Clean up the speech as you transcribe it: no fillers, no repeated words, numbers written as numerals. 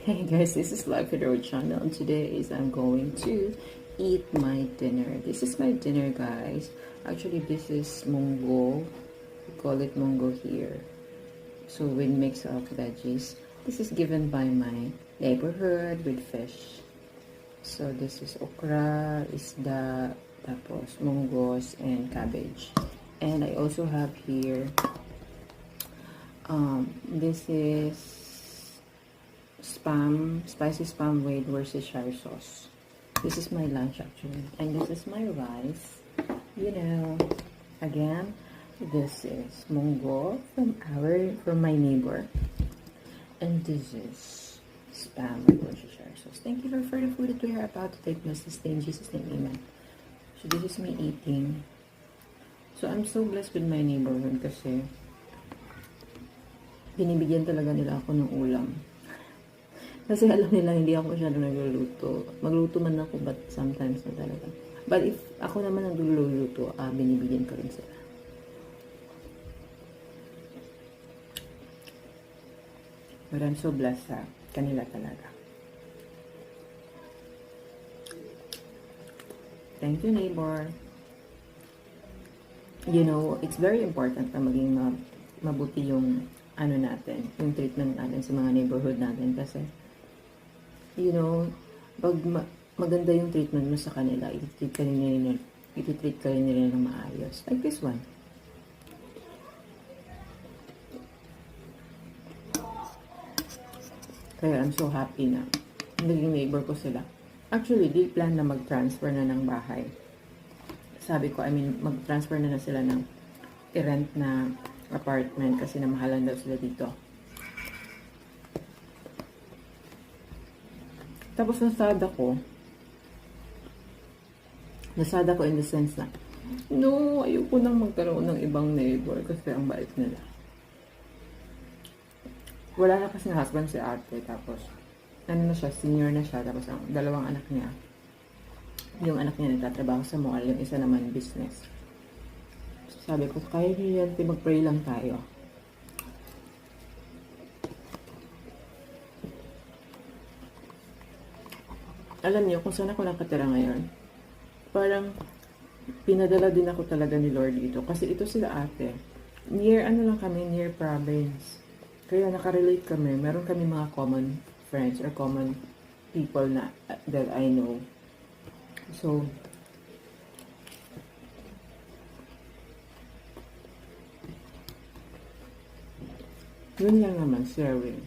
Hey guys, this is Life with Our channel, and today is I'm going to eat my dinner. This is my dinner, guys. Actually, this is munggo. We call it munggo here. So with mix of veggies. This is given by my neighborhood with fish. So this is okra, isda, tapos munggos, and cabbage. And I also have here, this is spicy spam with Worcestershire sauce. This is my lunch actually, and this is my rice. Again, this is munggo from my neighbor, and this is spam with Worcestershire sauce. Thank you Lord for the food that we are about to take. Bless this day in Jesus' name, amen. So this is me eating. So I'm so blessed with my neighborhood kasi binibigyan talaga nila ako ng ulam. Kasi alam nila, hindi ako masyado nagluluto. Magluto man ako, but sometimes na talaga. But if ako naman ang nagluluto, binibigyan ko rin sila. But I'm so blessed sa kanila talaga. Thank you, neighbor. You know, it's very important na maging mabuti yung yung treatment natin sa mga neighborhood natin kasi pag maganda yung treatment mo sa kanila, i-treat ka rin nila ng maayos. Like this one. Kaya I'm so happy na naging neighbor ko sila. Actually, di plan na mag-transfer na ng bahay. Sabi ko, mag-transfer na sila ng i-rent na apartment kasi namahalan daw sila dito. Tapos nasada ko in the sense na, no, ayoko nang magkaroon ng ibang neighbor kasi ang bait nila. Wala na kasi na husband si ate, tapos senior na siya, tapos ang dalawang anak niya, yung anak niya nagtatrabaho sa mall, yung isa naman business. Sabi ko, kaya niyo yan, mag-pray lang tayo. Alam niyo, kung saan ako nakatira ngayon, parang pinadala din ako talaga ni Lord dito. Kasi ito sila ate. Near province. Kaya nakarelate kami. Meron kami mga common friends or common people na that I know. So, yun lang naman, sharing.